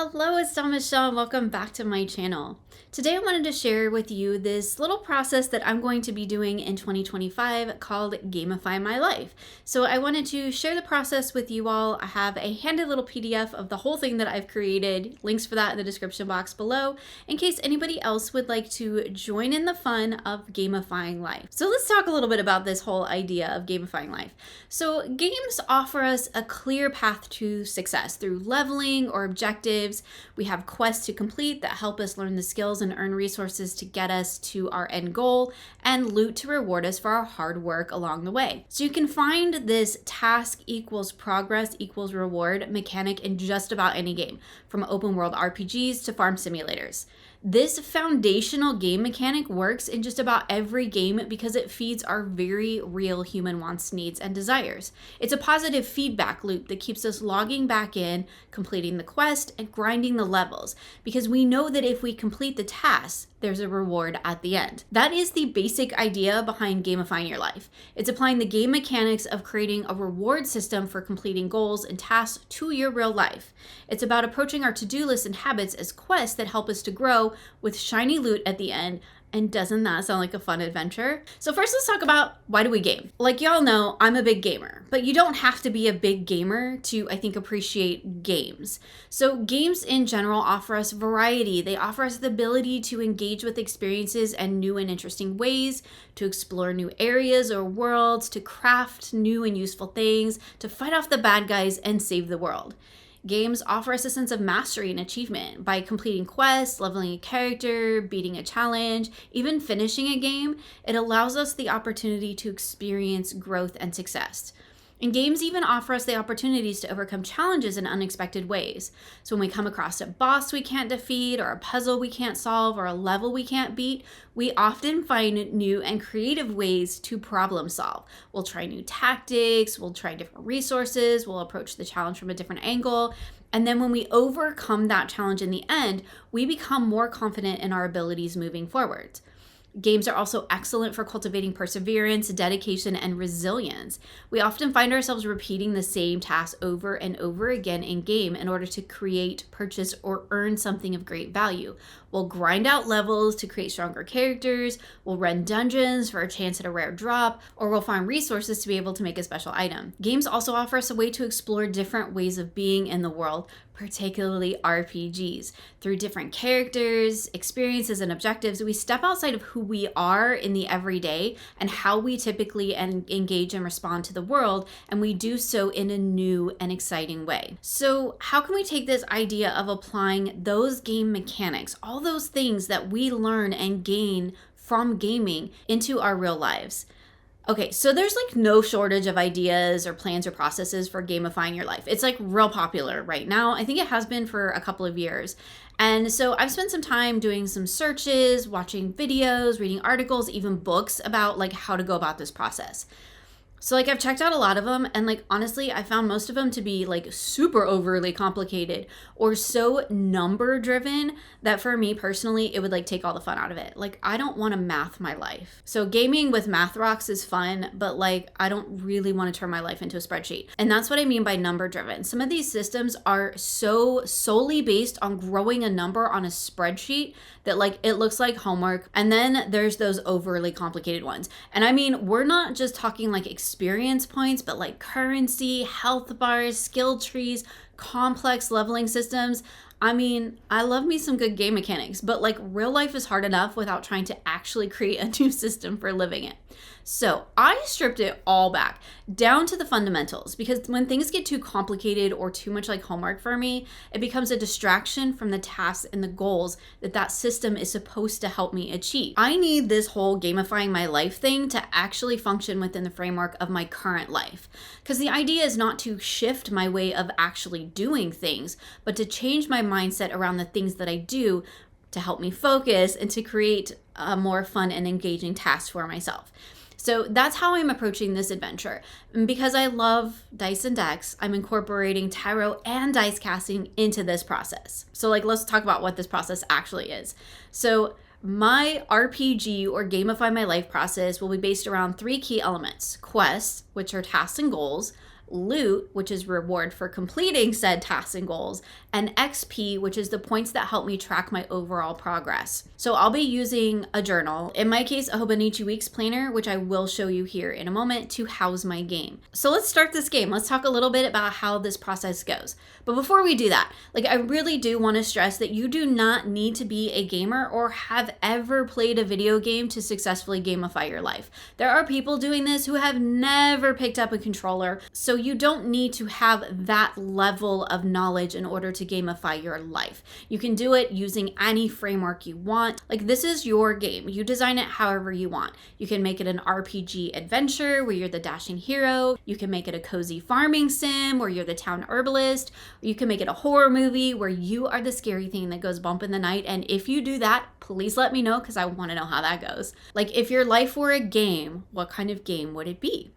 Hello, it's Michelle and welcome back to my channel. Today I wanted to share with you this little process that I'm going to be doing in 2025 called Gamify My Life. So I wanted to share the process with you all. I have a handy little PDF of the whole thing that I've created, links for that in the description box below, in case anybody else would like to join in the fun of gamifying life. So let's talk a little bit about this whole idea of gamifying life. So games offer us a clear path to success through leveling or objectives. We have quests to complete that help us learn the skills and earn resources to get us to our end goal, and loot to reward us for our hard work along the way. So you can find this task equals progress equals reward mechanic in just about any game, from open world RPGs to farm simulators. This foundational game mechanic works in just about every game because it feeds our very real human wants, needs, and desires. It's a positive feedback loop that keeps us logging back in, completing the quest, and grinding the levels, because we know that if we complete the task, there's a reward at the end. That is the basic idea behind gamifying your life. It's applying the game mechanics of creating a reward system for completing goals and tasks to your real life. It's about approaching our to-do lists and habits as quests that help us to grow with shiny loot at the end. And doesn't that sound like a fun adventure? So first, let's talk about why do we game? Like y'all know, I'm a big gamer, but you don't have to be a big gamer to, I think, appreciate games. So games in general offer us variety. They offer us the ability to engage with experiences in new and interesting ways, to explore new areas or worlds, to craft new and useful things, to fight off the bad guys and save the world. Games offer us a sense of mastery and achievement. By completing quests, leveling a character, beating a challenge, even finishing a game, it allows us the opportunity to experience growth and success. And games even offer us the opportunities to overcome challenges in unexpected ways. So when we come across a boss we can't defeat, or a puzzle we can't solve, or a level we can't beat, we often find new and creative ways to problem solve. We'll try new tactics, we'll try different resources, we'll approach the challenge from a different angle. And then when we overcome that challenge in the end, we become more confident in our abilities moving forward. Games are also excellent for cultivating perseverance, dedication, and resilience. We often find ourselves repeating the same task over and over again in game in order to create, purchase, or earn something of great value. We'll grind out levels to create stronger characters, we'll run dungeons for a chance at a rare drop, or we'll find resources to be able to make a special item. Games also offer us a way to explore different ways of being in the world, particularly RPGs. Through different characters, experiences, and objectives, we step outside of who we are in the everyday and how we typically engage and respond to the world, and we do so in a new and exciting way. So how can we take this idea of applying those game mechanics, all those things that we learn and gain from gaming, into our real lives? Okay, so there's like no shortage of ideas or plans or processes for gamifying your life. It's like real popular right now. I think it has been for a couple of years. And so I've spent some time doing some searches, watching videos, reading articles, even books about like how to go about this process. So like I've checked out a lot of them, and like honestly, I found most of them to be like super overly complicated or so number driven that for me personally, it would like take all the fun out of it. Like I don't want to math my life. So gaming with math rocks is fun, but like I don't really want to turn my life into a spreadsheet. And that's what I mean by number driven. Some of these systems are so solely based on growing a number on a spreadsheet that like it looks like homework. And then there's those overly complicated ones. And I mean, we're not just talking like experience points, but like currency, health bars, skill trees, complex leveling systems. I mean, I love me some good game mechanics, but like real life is hard enough without trying to actually create a new system for living it. So I stripped it all back down to the fundamentals, because when things get too complicated or too much like homework for me, it becomes a distraction from the tasks and the goals that system is supposed to help me achieve. I need this whole gamifying my life thing to actually function within the framework of my current life. Because the idea is not to shift my way of actually doing things, but to change my mindset around the things that I do to help me focus and to create a more fun and engaging task for myself. So that's how I'm approaching this adventure. And because I love dice and decks, I'm incorporating tarot and dice casting into this process. So like, let's talk about what this process actually is. So my RPG or gamify my life process will be based around 3 key elements: quests, which are tasks and goals; loot, which is reward for completing said tasks and goals, and XP, which is the points that help me track my overall progress. So I'll be using a journal, in my case, a Hobonichi Weeks planner, which I will show you here in a moment, to house my game. So let's start this game. Let's talk a little bit about how this process goes. But before we do that, I really do want to stress that you do not need to be a gamer or have ever played a video game to successfully gamify your life. There are people doing this who have never picked up a controller, so you don't need to have that level of knowledge in order to gamify your life. You can do it using any framework you want. This is your game. You design it however you want. You can make it an RPG adventure where you're the dashing hero. You can make it a cozy farming sim where you're the town herbalist. You can make it a horror movie where you are the scary thing that goes bump in the night. And if you do that, please let me know because I want to know how that goes. If your life were a game, what kind of game would it be?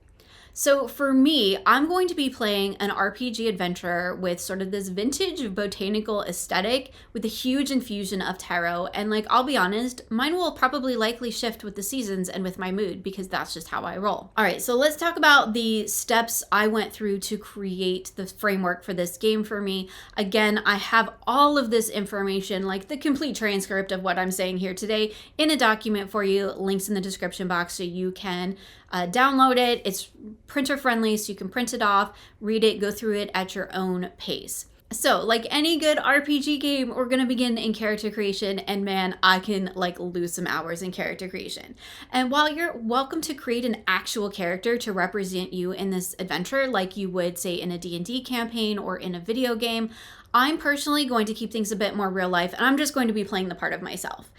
So for me, I'm going to be playing an RPG adventure with sort of this vintage botanical aesthetic with a huge infusion of tarot. And I'll be honest, mine will probably likely shift with the seasons and with my mood because that's just how I roll. All right, so let's talk about the steps I went through to create the framework for this game for me. Again, I have all of this information, the complete transcript of what I'm saying here today, in a document for you, links in the description box so you can download it. It's printer friendly, so you can print it off, read it, go through it at your own pace. So like any good RPG game, we're going to begin in character creation, and man, I can lose some hours in character creation. And while you're welcome to create an actual character to represent you in this adventure, like you would say in a D&D campaign or in a video game, I'm personally going to keep things a bit more real life, and I'm just going to be playing the part of myself.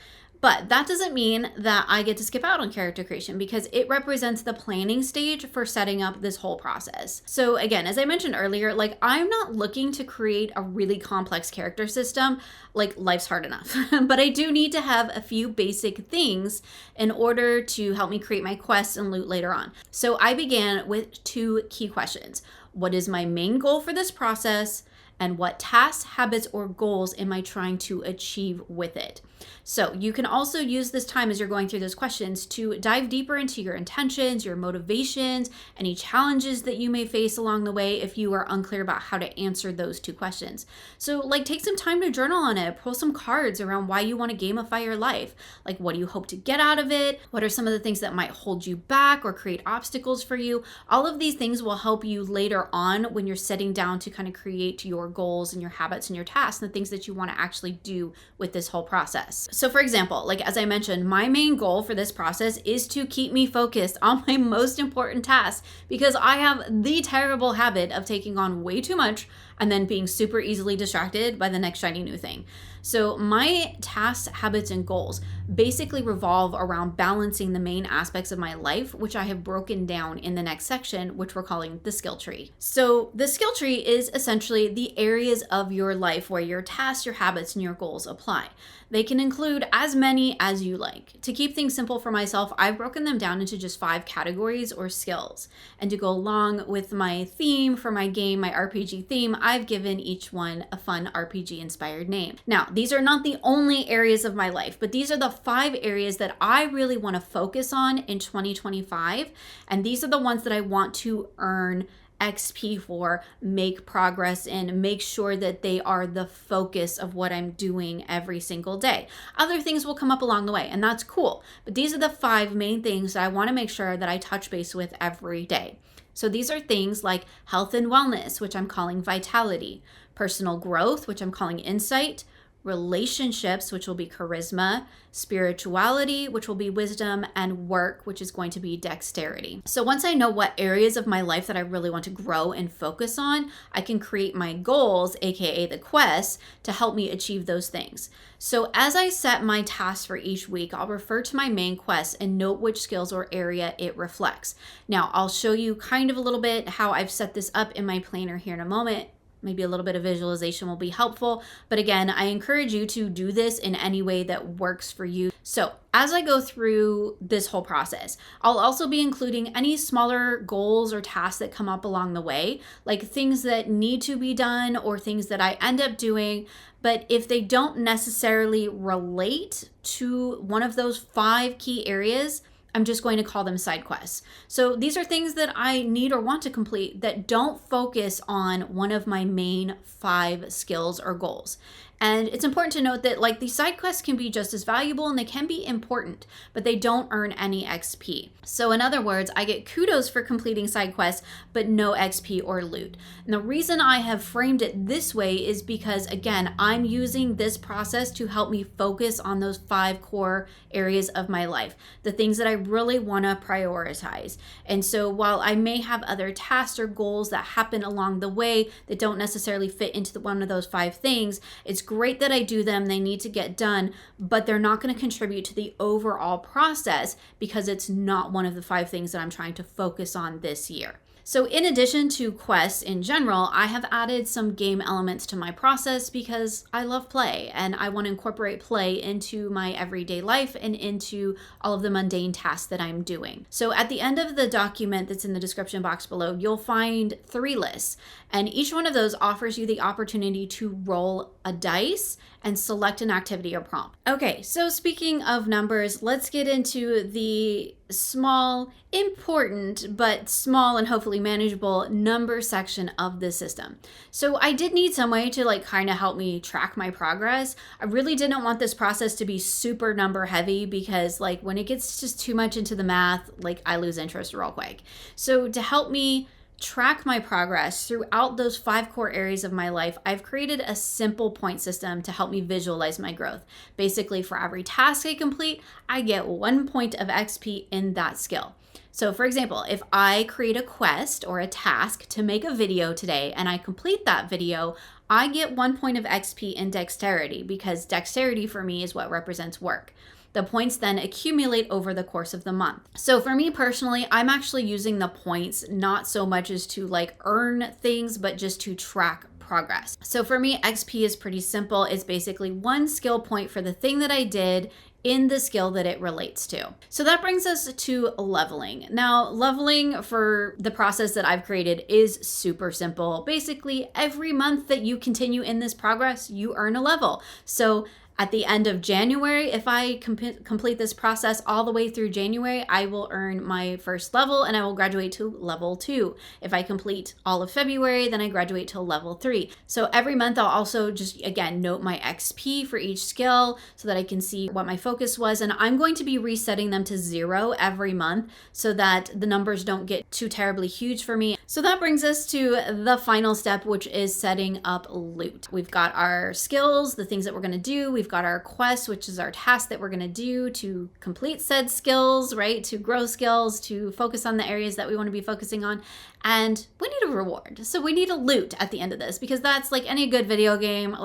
But that doesn't mean that I get to skip out on character creation because it represents the planning stage for setting up this whole process. So again, as I mentioned earlier, I'm not looking to create a really complex character system, life's hard enough. But I do need to have a few basic things in order to help me create my quests and loot later on. So I began with 2 key questions. What is my main goal for this process? And what tasks, habits, or goals am I trying to achieve with it? So you can also use this time as you're going through those questions to dive deeper into your intentions, your motivations, any challenges that you may face along the way if you are unclear about how to answer those 2 questions. So take some time to journal on it, pull some cards around why you want to gamify your life. What do you hope to get out of it? What are some of the things that might hold you back or create obstacles for you? All of these things will help you later on when you're sitting down to kind of create your goals and your habits and your tasks and the things that you want to actually do with this whole process. So for example, as I mentioned, my main goal for this process is to keep me focused on my most important tasks because I have the terrible habit of taking on way too much and then being super easily distracted by the next shiny new thing. So my tasks, habits, and goals basically revolve around balancing the main aspects of my life, which I have broken down in the next section, which we're calling the skill tree. So the skill tree is essentially the areas of your life where your tasks, your habits, and your goals apply. They can include as many as you like. To keep things simple for myself, I've broken them down into just 5 categories or skills. And to go along with my theme for my game, my RPG theme, I've given each one a fun RPG inspired name. Now, these are not the only areas of my life, but these are the 5 areas that I really want to focus on in 2025. And these are the ones that I want to earn XP for, make progress in, make sure that they are the focus of what I'm doing every single day. Other things will come up along the way, and that's cool. But these are the 5 main things that I want to make sure that I touch base with every day. So these are things like health and wellness, which I'm calling vitality, personal growth, which I'm calling insight, relationships, which will be charisma, spirituality, which will be wisdom, and work, which is going to be dexterity. So once I know what areas of my life that I really want to grow and focus on, I can create my goals, aka the quests, to help me achieve those things. So as I set my tasks for each week, I'll refer to my main quest and note which skills or area it reflects. Now, I'll show you kind of a little bit how I've set this up in my planner here in a moment. Maybe a little bit of visualization will be helpful. But again, I encourage you to do this in any way that works for you. So as I go through this whole process, I'll also be including any smaller goals or tasks that come up along the way, like things that need to be done or things that I end up doing. But if they don't necessarily relate to one of those 5 key areas, I'm just going to call them side quests. So these are things that I need or want to complete that don't focus on one of my main 5 skills or goals. And it's important to note that like these side quests can be just as valuable and they can be important, but they don't earn any XP. So in other words, I get kudos for completing side quests, but no XP or loot. And the reason I have framed it this way is because, again, I'm using this process to help me focus on those 5 core areas of my life, the things that I really want to prioritize. And so while I may have other tasks or goals that happen along the way that don't necessarily fit into one of those 5 things, it's great that I do them. They need to get done, but they're not going to contribute to the overall process because it's not one of the 5 things that I'm trying to focus on this year. So in addition to quests in general, I have added some game elements to my process because I love play and I want to incorporate play into my everyday life and into all of the mundane tasks that I'm doing. So at the end of the document that's in the description box below, you'll find 3 lists, and each one of those offers you the opportunity to roll a dice and select an activity or prompt. Okay, so speaking of numbers, let's get into the small, important, but small and hopefully manageable number section of the system. So I did need some way to kind of help me track my progress. I really didn't want this process to be super number heavy because when it gets just too much into the math, I lose interest real quick. So to help me track my progress throughout those 5 core areas of my life, I've created a simple point system to help me visualize my growth. Basically, for every task I complete, I get 1 point of XP in that skill. So for example, if I create a quest or a task to make a video today and I complete that video, I get 1 point of XP in dexterity because dexterity for me is what represents work. The points then accumulate over the course of the month. So for me personally, I'm actually using the points not so much as to earn things, but just to track progress. So for me, XP is pretty simple. It's basically 1 skill point for the thing that I did in the skill that it relates to. So that brings us to leveling. Now, leveling for the process that I've created is super simple. Basically, every month that you continue in this progress, you earn a level. So at the end of January, if I complete this process all the way through January, I will earn my first level and I will graduate to level 2. If I complete all of February, then I graduate to level 3. So every month I'll also just, again, note my XP for each skill so that I can see what my focus was. And I'm going to be resetting them to 0 every month so that the numbers don't get too terribly huge for me. So that brings us to the final step, which is setting up loot. We've got our skills, the things that we're going to do. We've got our quest, which is our task that we're going to do to complete said skills, right? To grow skills, to focus on the areas that we want to be focusing on. And we need a reward. So we need a loot at the end of this because that's like any good video game.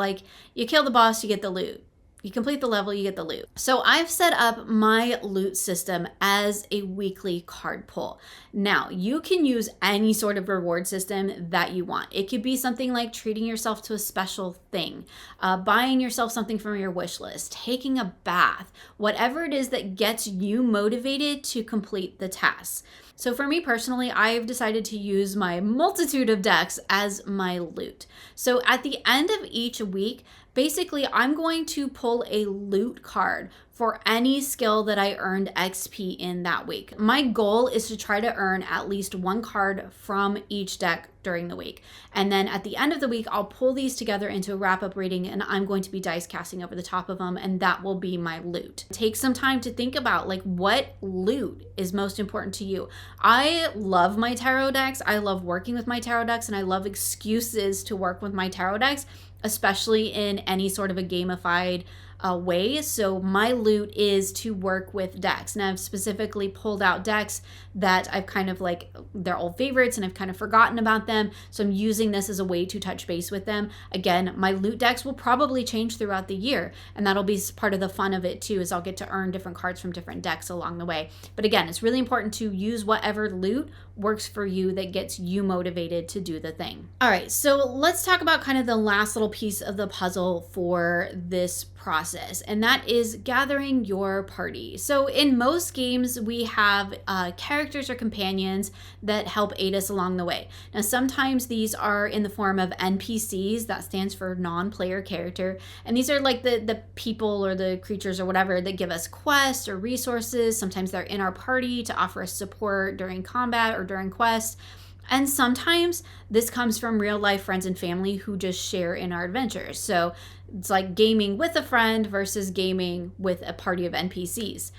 You kill the boss, you get the loot. You complete the level, you get the loot. So I've set up my loot system as a weekly card pull. Now, you can use any sort of reward system that you want. It could be something like treating yourself to a special thing, buying yourself something from your wish list, taking a bath, whatever it is that gets you motivated to complete the tasks. So for me personally, I've decided to use my multitude of decks as my loot. So at the end of each week, basically, I'm going to pull a loot card for any skill that I earned XP in that week. My goal is to try to earn at least 1 card from each deck during the week. And then at the end of the week, I'll pull these together into a wrap-up reading and I'm going to be dice casting over the top of them, and that will be my loot. Take some time to think about what loot is most important to you. I love my tarot decks. I love working with my tarot decks, and I love excuses to work with my tarot decks, especially in any sort of a gamified way. So my loot is to work with decks. And I've specifically pulled out decks that I've kind of they're old favorites and I've kind of forgotten about them. So I'm using this as a way to touch base with them. Again, my loot decks will probably change throughout the year. And that'll be part of the fun of it too, is I'll get to earn different cards from different decks along the way. But again, it's really important to use whatever loot works for you that gets you motivated to do the thing. All right, so let's talk about kind of the last little piece of the puzzle for this process, and that is gathering your party. So in most games, we have characters or companions that help aid us along the way. Now, sometimes these are in the form of NPCs, that stands for non-player character, and these are like the people or the creatures or whatever that give us quests or resources. Sometimes they're in our party to offer us support during combat or during quests. And sometimes this comes from real life friends and family who just share in our adventures. So it's like gaming with a friend versus gaming with a party of NPCs.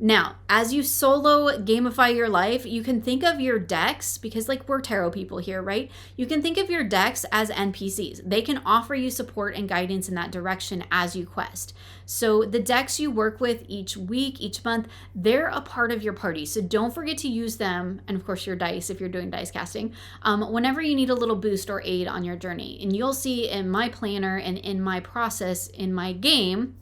Now, as you solo gamify your life, you can think of your decks, because like we're tarot people here, right? You can think of your decks as NPCs. They can offer you support and guidance in that direction as you quest. So the decks you work with each week, each month, they're a part of your party. So don't forget to use them, and of course your dice if you're doing dice casting, whenever you need a little boost or aid on your journey. And you'll see in my planner and in my process in my game,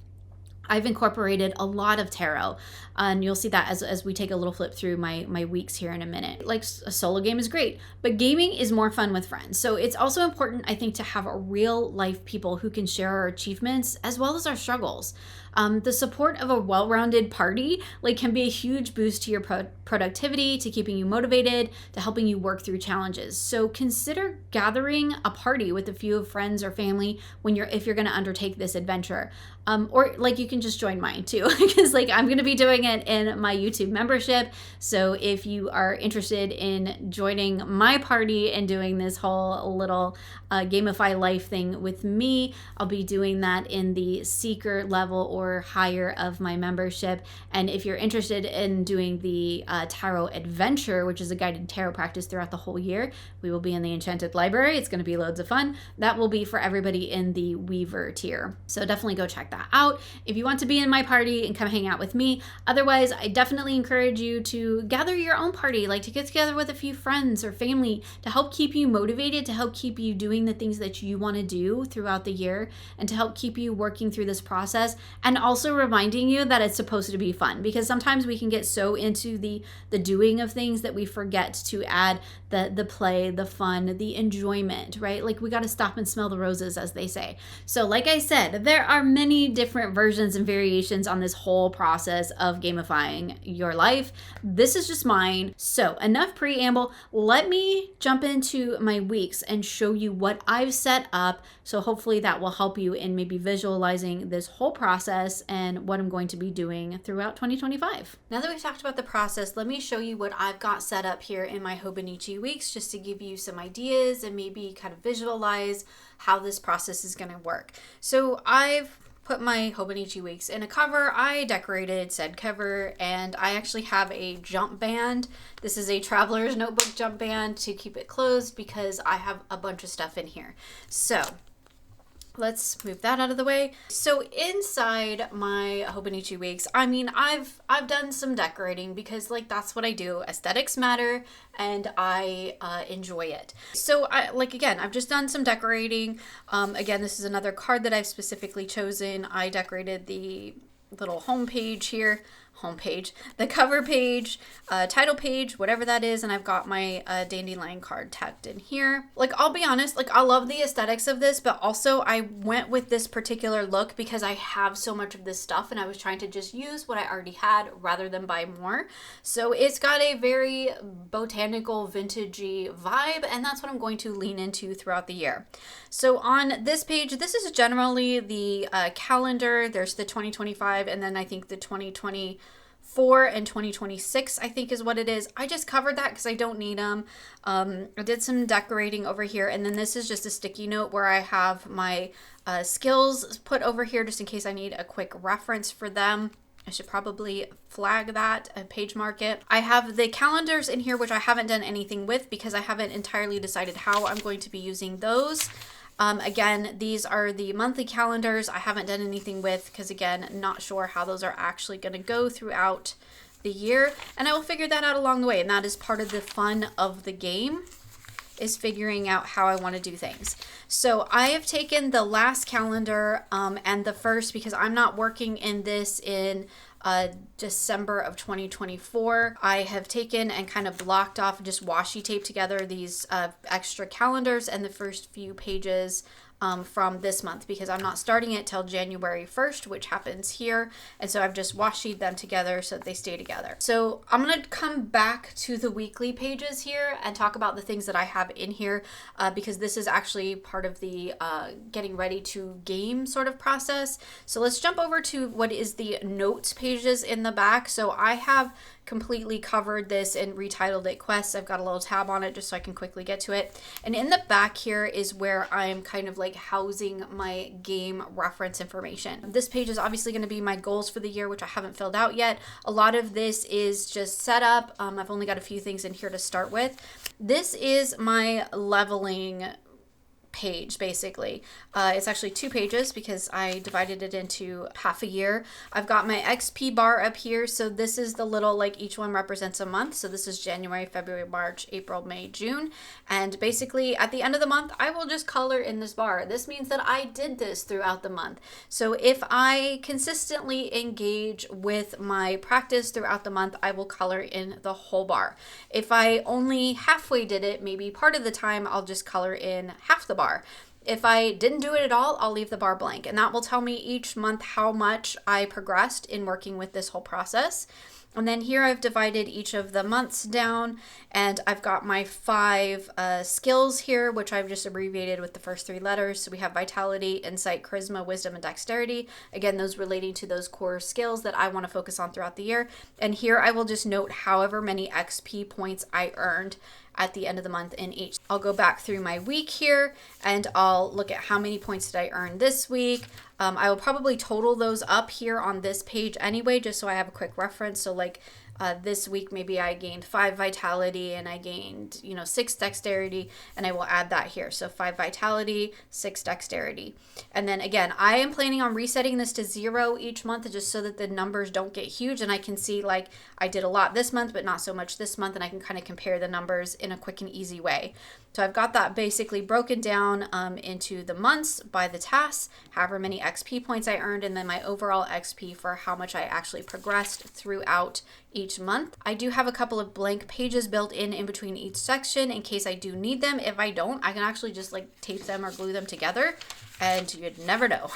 I've incorporated a lot of tarot, and you'll see that as we take a little flip through my weeks here in a minute. Like a solo game is great, but gaming is more fun with friends. So it's also important, I think, to have a real life people who can share our achievements as well as our struggles. The support of a well-rounded party can be a huge boost to your productivity, to keeping you motivated, to helping you work through challenges. So consider gathering a party with a few friends or family if you're going to undertake this adventure. Or you can just join mine too, because I'm going to be doing it in my YouTube membership. So if you are interested in joining my party and doing this whole little Gamify life thing with me, I'll be doing that in the seeker level or higher of my membership. And if you're interested in doing the tarot adventure, which is a guided tarot practice throughout the whole year, we will be in the Enchanted Library. It's going to be loads of fun. That will be for everybody in the Weaver tier. So definitely go check that out if you want to be in my party and come hang out with me. Otherwise, I definitely encourage you to gather your own party, to get together with a few friends or family to help keep you motivated, to help keep you doing the things that you want to do throughout the year, and to help keep you working through this process, and also reminding you that it's supposed to be fun, because sometimes we can get so into the doing of things that we forget to add the play, the fun, the enjoyment, right? We got to stop and smell the roses, as they say. So like I said, there are many different versions and variations on this whole process of gamifying your life. This is just mine. So enough preamble. Let me jump into my weeks and show you what I've set up. So hopefully that will help you in maybe visualizing this whole process and what I'm going to be doing throughout 2025. Now that we've talked about the process, let me show you what I've got set up here in my Hobonichi weeks, just to give you some ideas and maybe kind of visualize how this process is going to work. So I've put my Hobonichi weeks in a cover. I decorated said cover, and I actually have a jump band. This is a traveler's notebook jump band to keep it closed because I have a bunch of stuff in here. So let's move that out of the way. So inside my Hobonichi weeks, I've done some decorating because that's what I do. Aesthetics matter, and I enjoy it. So I've just done some decorating. Again, this is another card that I've specifically chosen. I decorated the little the cover page, title page, whatever that is, and I've got my dandelion card tagged in here. I'll be honest, I love the aesthetics of this, but also I went with this particular look because I have so much of this stuff and I was trying to just use what I already had rather than buy more. So it's got a very botanical, vintagey vibe, and that's what I'm going to lean into throughout the year. So on this page, this is generally the calendar. There's the 2025, and then I think the 2024 and 2026, I think is what it is. I just covered that because I don't need them. I did some decorating over here, and then this is just a sticky note where I have my skills put over here just in case I need a quick reference for them. I should probably flag that and page mark it. I have the calendars in here, which I haven't done anything with because I haven't entirely decided how I'm going to be using those. Again, these are the monthly calendars I haven't done anything with because, again, not sure how those are actually going to go throughout the year. And I will figure that out along the way. And that is part of the fun of the game, is figuring out how I want to do things. So I have taken the last calendar and the first, because I'm not working in this in December of 2024. I have taken and kind of blocked off, just washi taped together these extra calendars and the first few pages from this month, because I'm not starting it till January 1st, which happens here. And so I've just washi them together so that they stay together. So I'm going to come back to the weekly pages here and talk about the things that I have in here, because this is actually part of the getting ready to game sort of process. So let's jump over to what is the notes pages in the back. So I have completely covered this and retitled it quests. I've got a little tab on it just so I can quickly get to it. And in the back here is where I'm kind of like housing my game reference information. This page is obviously going to be my goals for the year, which I haven't filled out yet. A lot of this is just set up. I've only got a few things in here to start with. This is my leveling page, basically. It's actually 2 pages because I divided it into half a year. I've got my XP bar up here. So this is the little, like, each one represents a month. So this is January, February, March, April, May, June. And basically at the end of the month, I will just color in this bar. This means that I did this throughout the month. So if I consistently engage with my practice throughout the month, I will color in the whole bar. If I only halfway did it, maybe part of the time, I'll just color in half the bar. If I didn't do it at all, I'll leave the bar blank, and that will tell me each month how much I progressed in working with this whole process. And then here I've divided each of the months down, and I've got my 5 skills here, which I've just abbreviated with the first 3 letters. So we have vitality, insight, charisma, wisdom, and dexterity. Again, those relating to those core skills that I want to focus on throughout the year. And here I will just note however many XP points I earned at the end of the month in each. I'll go back through my week here and I'll look at how many points did I earn this week. I will probably total those up here on this page anyway, just so I have a quick reference. So like this week, maybe I gained 5 vitality and I gained, 6 dexterity, and I will add that here. So 5 vitality, 6 dexterity. And then again, I am planning on resetting this to 0 each month just so that the numbers don't get huge and I can see like I did a lot this month, but not so much this month. And I can kind of compare the numbers in a quick and easy way. So I've got that basically broken down into the months by the tasks, however many XP points I earned, and then my overall XP for how much I actually progressed throughout each month. I do have a couple of blank pages built in between each section in case I do need them. If I don't, I can actually just like tape them or glue them together, and you'd never know,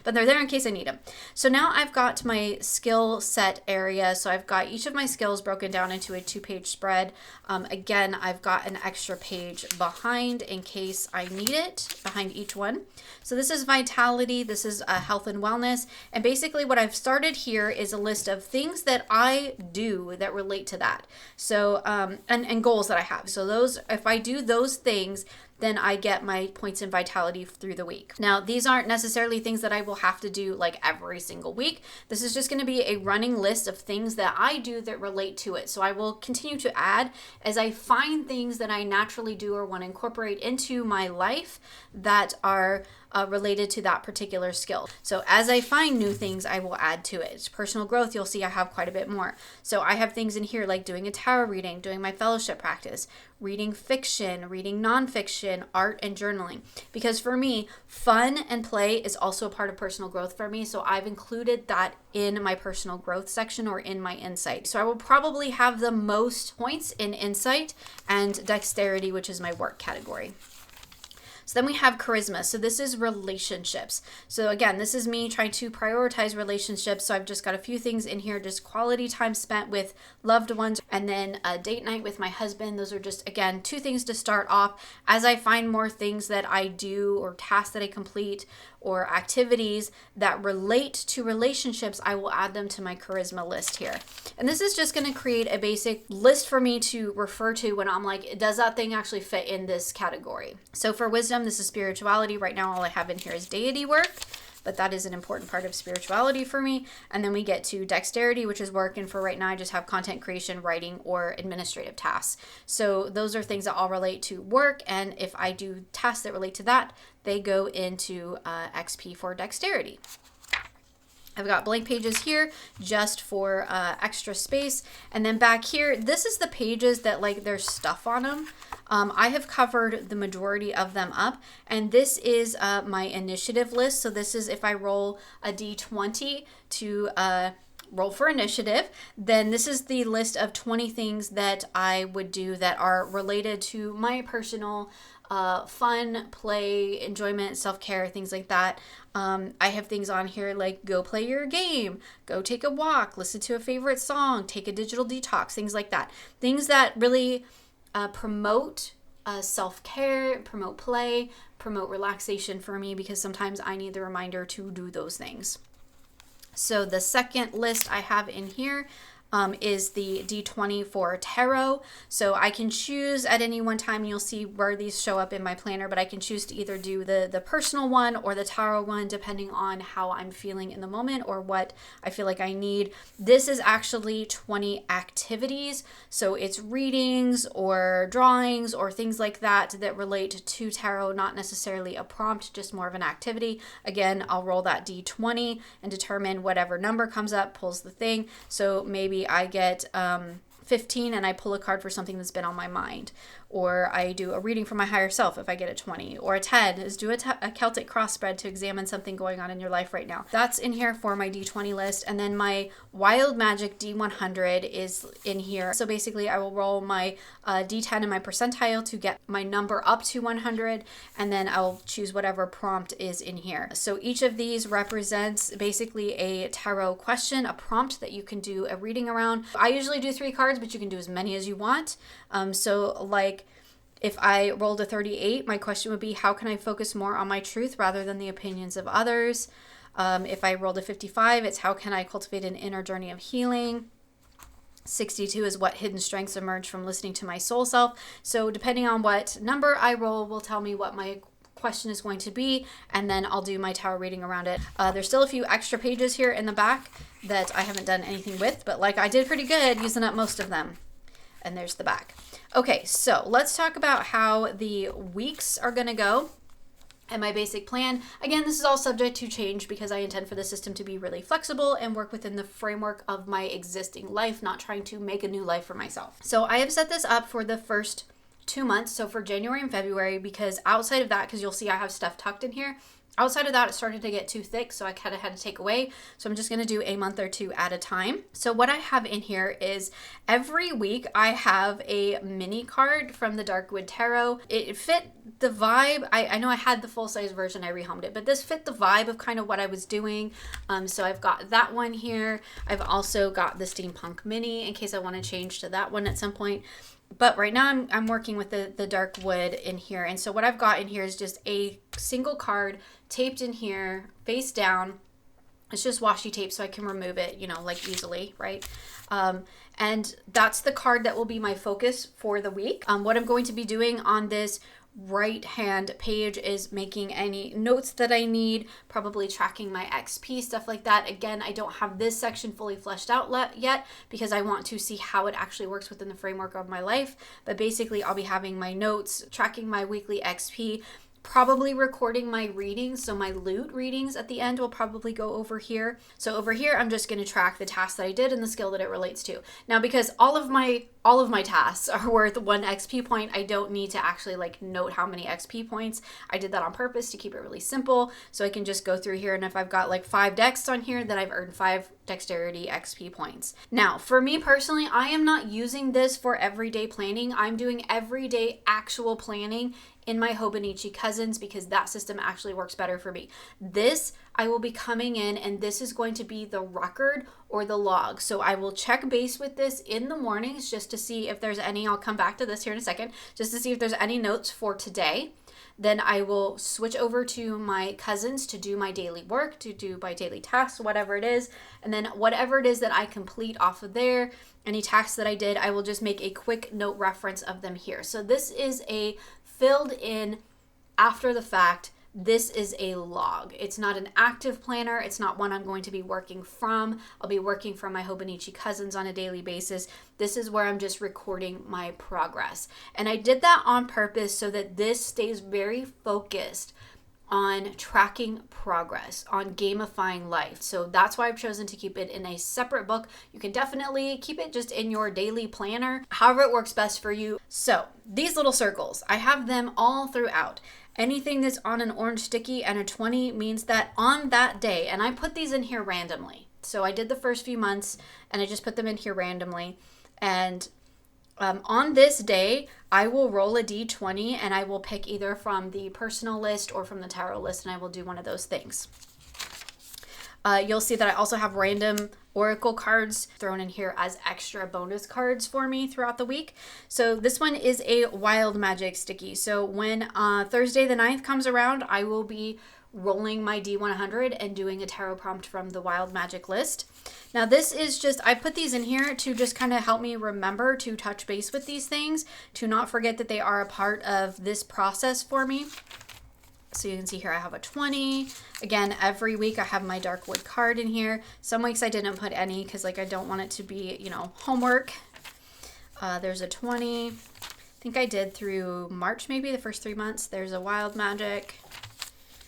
but they're there in case I need them. So now I've got my skill set area. So I've got each of my skills broken down into a 2-page spread. Again, I've got an extra page behind in case I need it behind each one. So this is vitality. This is health and wellness. And basically what I've started here is a list of things that I do that relate to that. So, and goals that I have. So those, if I do those things, then I get my points in vitality through the week. Now, these aren't necessarily things that I will have to do like every single week. This is just going to be a running list of things that I do that relate to it. So I will continue to add as I find things that I naturally do or want to incorporate into my life that are related to that particular skill. So as I find new things, I will add to it. Personal growth, you'll see I have quite a bit more. So I have things in here like doing a tarot reading, doing my fellowship practice, reading fiction, reading nonfiction, art, and journaling. Because for me, fun and play is also a part of personal growth for me. So I've included that in my personal growth section or in my insight. So I will probably have the most points in insight and dexterity, which is my work category. So then we have charisma. So this is relationships. So again, this is me trying to prioritize relationships. So I've just got a few things in here, just quality time spent with loved ones, and then a date night with my husband. Those are just, again, 2 things to start off. As I find more things that I do or tasks that I complete or activities that relate to relationships, I will add them to my charisma list here. And this is just going to create a basic list for me to refer to when I'm like, does that thing actually fit in this category? So for wisdom, this is spirituality. Right now, all I have in here is deity work, but that is an important part of spirituality for me. And then we get to dexterity, which is work. And for right now, I just have content creation, writing, or administrative tasks. So those are things that all relate to work. And if I do tasks that relate to that, they go into XP for dexterity. I've got blank pages here just for extra space. And then back here, this is the pages that like there's stuff on them. I have covered the majority of them up. And this is my initiative list. So this is if I roll a D20 to roll for initiative, then this is the list of 20 things that I would do that are related to my personal fun, play, enjoyment, self-care, things like that. I have things on here like go play your game, go take a walk, listen to a favorite song, take a digital detox, things like that. Things that really promote self-care, promote play, promote relaxation for me, because sometimes I need the reminder to do those things. So the second list I have in here is the D20 for tarot. So I can choose at any one time, you'll see where these show up in my planner, but I can choose to either do the personal one or the tarot one, depending on how I'm feeling in the moment or what I feel like I need. This is actually 20 activities. So it's readings or drawings or things like that that relate to tarot, not necessarily a prompt, just more of an activity. Again, I'll roll that D20 and determine whatever number comes up, pulls the thing. So maybe I get 15 and I pull a card for something that's been on my mind. Or I do a reading for my higher self if I get a 20. Or a 10 is do a Celtic cross spread to examine something going on in your life right now. That's in here for my D20 list. And then my Wild Magic D100 is in here. So basically I will roll my D10 and my percentile to get my number up to 100. And then I'll choose whatever prompt is in here. So each of these represents basically a tarot question, a prompt that you can do a reading around. I usually do 3 cards, but you can do as many as you want. So like, if I rolled a 38, my question would be, how can I focus more on my truth rather than the opinions of others? If I rolled a 55, it's how can I cultivate an inner journey of healing? 62 is what hidden strengths emerge from listening to my soul self. So depending on what number I roll will tell me what my question is going to be, and then I'll do my tarot reading around it. There's still a few extra pages here in the back that I haven't done anything with, but like I did pretty good using up most of them. And there's the back. Okay, so let's talk about how the weeks are going to go and my basic plan. Again, this is all subject to change because I intend for the system to be really flexible and work within the framework of my existing life, not trying to make a new life for myself. So I have set this up for the first 2 months, so for January and February, because outside of that, because you'll see I have stuff tucked in here, outside of that, it started to get too thick, so I kind of had to take away. So I'm just going to do a month or 2 at a time. So what I have in here is every week I have a mini card from the Darkwood Tarot. It fit the vibe. I know I had the full-size version, I rehomed it, but this fit the vibe of kind of what I was doing. So I've got that one here. I've also got the Steampunk Mini in case I want to change to that one at some point. But right now I'm working with the dark wood in here. And so what I've got in here is just a single card taped in here, face down. It's just washi tape so I can remove it, like easily, right? And that's the card that will be my focus for the week. What I'm going to be doing on this right hand page is making any notes that I need, probably tracking my XP, stuff like that. Again, I don't have this section fully fleshed out yet because I want to see how it actually works within the framework of my life. But basically I'll be having my notes, tracking my weekly XP, probably recording my readings. So my loot readings at the end will probably go over here. So over here, I'm just going to track the task that I did and the skill that it relates to. Now, because all of my tasks are worth 1 XP point, I don't need to actually note how many XP points. I did that on purpose to keep it really simple. So I can just go through here, and if I've got 5 dex on here, then I've earned 5 dexterity XP points. Now, for me personally, I am not using this for everyday planning. I'm doing everyday actual planning in my Hobonichi Cousins because that system actually works better for me. This, I will be coming in and this is going to be the record or the log. So I will check base with this in the mornings just to see if there's any, I'll come back to this here in a second, just to see if there's any notes for today. Then I will switch over to my Cousins to do my daily work, to do my daily tasks, whatever it is. And then whatever it is that I complete off of there, any tasks that I did, I will just make a quick note reference of them here. So this is a filled in after the fact. This is a log. It's not an active planner. It's not one I'm going to be working from. I'll be working from my Hobonichi Cousins on a daily basis. This is where I'm just recording my progress. And I did that on purpose so that this stays very focused on tracking progress, on gamifying life. So that's why I've chosen to keep it in a separate book. You can definitely keep it just in your daily planner, however it works best for you. So these little circles, I have them all throughout. Anything that's on an orange sticky and a 20 means that on that day, and I put these in here randomly. So I did the first few months and I just put them in here randomly. And on this day, I will roll a d20 and I will pick either from the personal list or from the tarot list, and I will do one of those things. You'll see that I also have random oracle cards thrown in here as extra bonus cards for me throughout the week. So this one is a wild magic sticky. So when Thursday the 9th comes around, I will be rolling my D100 and doing a tarot prompt from the wild magic list. Now this is just, I put these in here to just kind of help me remember to touch base with these things, to not forget that they are a part of this process for me. So you can see here I have a 20. Again, every week I have my dark wood card in here. Some weeks I didn't put any because like I don't want it to be, you know, homework. There's a 20. I think I did through March, maybe the first 3 months. There's a wild magic.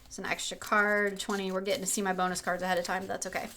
It's an extra card, 20. We're getting to see my bonus cards ahead of time. That's okay.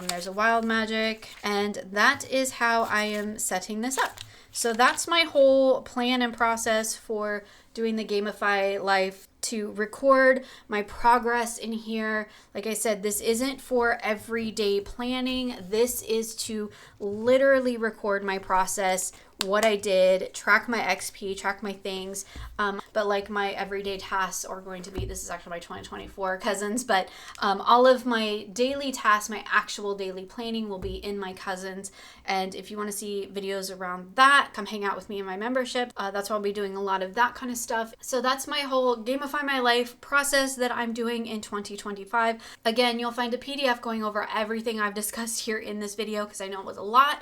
There's a wild magic, and that is how I am setting this up. So that's my whole plan and process for doing the Gamify life, to record my progress in here. Like I said, this isn't for everyday planning. This is to literally record my process, what I did, track my XP, track my things. But like my everyday tasks are going to be, this is actually my 2024 cousins, but all of my daily tasks, my actual daily planning will be in my cousins. And if you want to see videos around that, come hang out with me in my membership. That's why I'll be doing a lot of that kind of stuff. So that's my whole Gamify My Life process that I'm doing in 2025. Again, you'll find a PDF going over everything I've discussed here in this video, because I know it was a lot,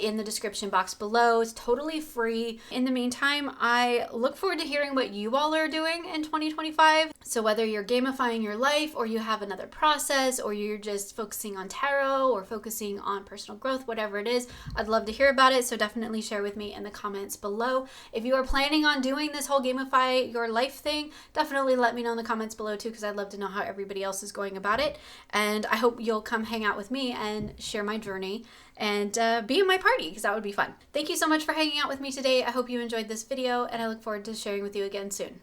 in the description box below. It's totally free. In the meantime, I look forward to hearing what you all are doing in 2025. So whether you're gamifying your life, or you have another process, or you're just focusing on tarot or focusing on personal growth, whatever it is, I'd love to hear about it. So definitely share with me in the comments below. If you are planning on doing this whole Gamify your life thing, definitely let me know in the comments below too, because I'd love to know how everybody else is going about it. And I hope you'll come hang out with me and share my journey and be in my party, because that would be fun. Thank you so much for hanging out with me today. I hope you enjoyed this video, and I look forward to sharing with you again soon.